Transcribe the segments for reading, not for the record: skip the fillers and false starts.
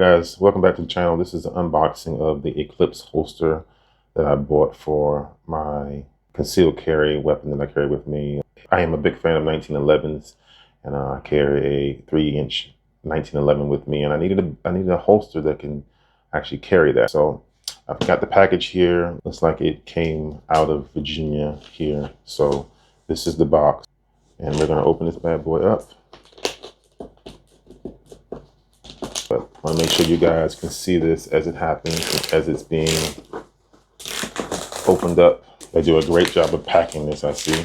Guys, welcome back to the channel. This is an unboxing of the Eclipse holster that I bought for my concealed carry weapon that I carry with me. I am a big fan of 1911s, and I carry a 3-inch 1911 with me, and I needed a holster that can actually carry that. So I've got the package here. Looks like it came out of Virginia here. So this is the box, and we're gonna open this bad boy up. But I want to make sure you guys can see this as it happens, as it's being opened up. They do a great job of packing this, I see.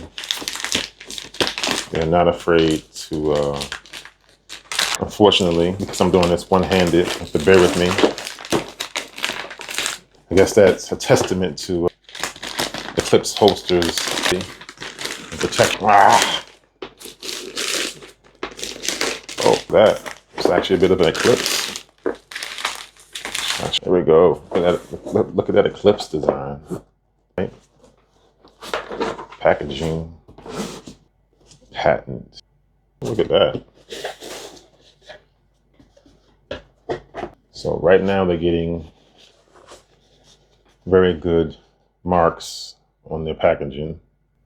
They're not afraid to, unfortunately, because I'm doing this one-handed, you have to bear with me. I guess that's a testament to Eclipse holsters. Protect. Oh, that. It's actually a bit of an Eclipse. There we go. Look at that Eclipse design. Right? Packaging. Patent. Look at that. So right now they're getting very good marks on their packaging.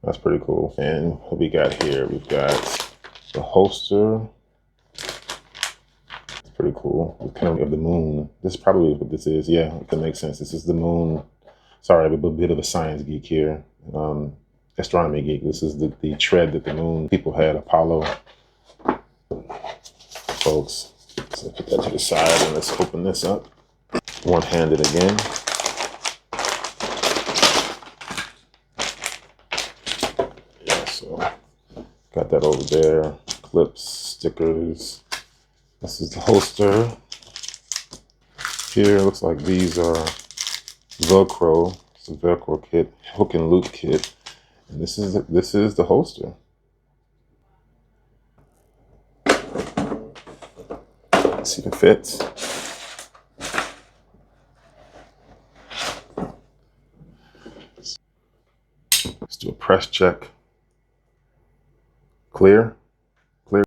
That's pretty cool. And what we got here? We've got the holster. Pretty cool. It's kind of the moon. This is probably what this is. Yeah, that makes sense. This is the moon. Sorry, I'm a bit of a science geek here. Astronomy geek. This is the tread that the moon people had, Apollo. Folks, so put that to the side and let's open this up. One-handed again. Yeah, so got that over there. Clips, stickers. This is the holster. Here, it looks like these are Velcro. It's a Velcro kit, hook and loop kit. And this is the holster. Let's see if it fits. Let's do a press check. Clear. Clear.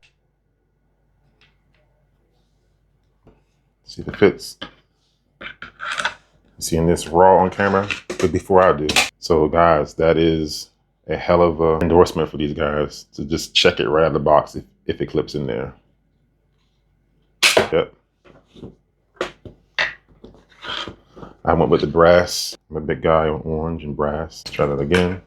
See if it fits. Seeing this raw on camera, but before I do. So guys, that is a hell of an endorsement for these guys to just check it right out of the box if it clips in there. Yep. I went with the brass. I'm a big guy on orange and brass. Try that again.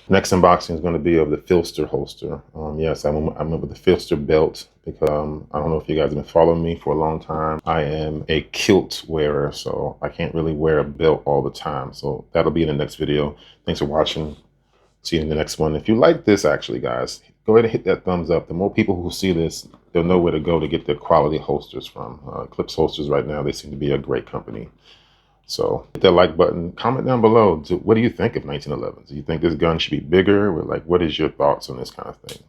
Next unboxing is going to be of the Philster holster. Yes, I went with the Philster belt because I don't know if you guys have been following me for a long time. I am a kilt wearer, so I can't really wear a belt all the time. So that'll be in the next video. Thanks for watching. See you in the next one. If you like this, actually, guys, go ahead and hit that thumbs up. The more people who see this, they'll know where to go to get the quality holsters from. Eclipse holsters right now, they seem to be a great company. So hit that like button, comment down below. What do you think of 1911s? Do you think this gun should be bigger? Or like, what is your thoughts on this kind of thing?